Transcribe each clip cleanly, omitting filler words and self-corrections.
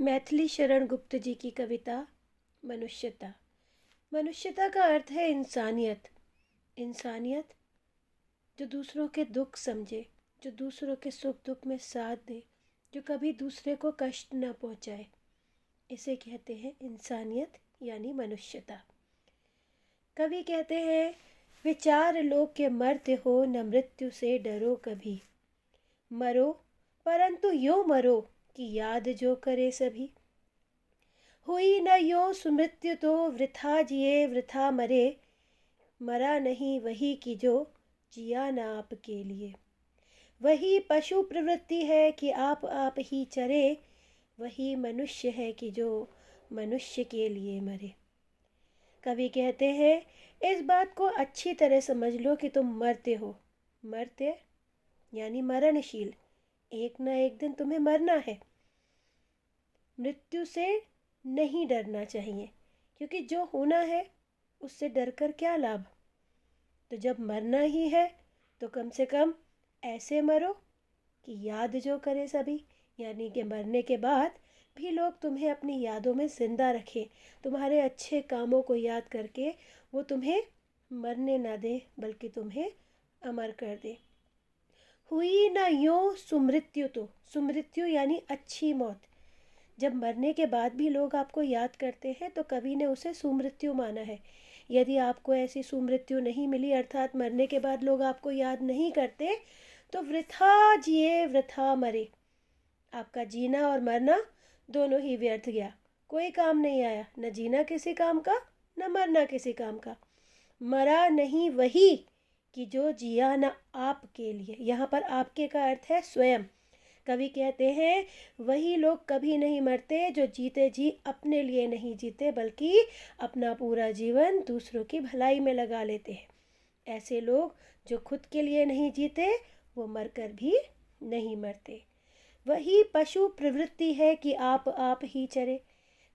मैथिली शरण गुप्त जी की कविता मनुष्यता। मनुष्यता का अर्थ है इंसानियत। इंसानियत जो दूसरों के दुख समझे, जो दूसरों के सुख दुख में साथ दे, जो कभी दूसरे को कष्ट न पहुंचाए, इसे कहते हैं इंसानियत यानी मनुष्यता। कवि कहते हैं, विचार लो के मरते हो न मृत्यु से डरो कभी, मरो परंतु यो मरो कि याद जो करे सभी। हुई न यो सुमृत्यु तो वृथा जिए वृथा मरे, मरा नहीं वही कि जो जिया न आपके लिए। वही पशु प्रवृत्ति है कि आप ही चरे, वही मनुष्य है कि जो मनुष्य के लिए मरे। कवि कहते हैं, इस बात को अच्छी तरह समझ लो कि तुम मरते हो। मरते यानी मरणशील, एक न एक दिन तुम्हें मरना है। मृत्यु से नहीं डरना चाहिए, क्योंकि जो होना है उससे डरकर क्या लाभ। तो जब मरना ही है तो कम से कम ऐसे मरो कि याद जो करे सभी, यानी कि मरने के बाद भी लोग तुम्हें अपनी यादों में जिंदा रखें, तुम्हारे अच्छे कामों को याद करके वो तुम्हें मरने ना दे बल्कि तुम्हें अमर कर दे। हुई ना यूं सुमृत्यु तो, सुमृत्यु यानी अच्छी मौत। जब मरने के बाद भी लोग आपको याद करते हैं तो कवि ने उसे सुमृत्यु माना है। यदि आपको ऐसी सुमृत्यु नहीं मिली, अर्थात मरने के बाद लोग आपको याद नहीं करते, तो वृथा जिए वृथा मरे। आपका जीना और मरना दोनों ही व्यर्थ गया, कोई काम नहीं आया, न जीना किसी काम का न मरना किसी काम का। मरा नहीं वही कि जो जिया न आपके लिए। यहाँ पर आपके का अर्थ है स्वयं। कवि कहते हैं, वही लोग कभी नहीं मरते जो जीते जी अपने लिए नहीं जीते बल्कि अपना पूरा जीवन दूसरों की भलाई में लगा लेते हैं। ऐसे लोग जो खुद के लिए नहीं जीते वो मरकर भी नहीं मरते। वही पशु प्रवृत्ति है कि आप ही चरे।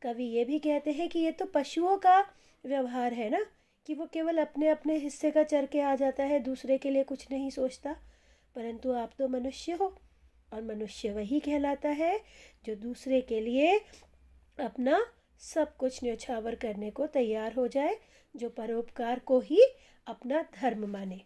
कवि ये भी कहते हैं कि ये तो पशुओं का व्यवहार है ना, कि वो केवल अपने अपने हिस्से का चर के आ जाता है, दूसरे के लिए कुछ नहीं सोचता। परंतु आप तो मनुष्य हो, और मनुष्य वही कहलाता है जो दूसरे के लिए अपना सब कुछ न्यौछावर करने को तैयार हो जाए, जो परोपकार को ही अपना धर्म माने।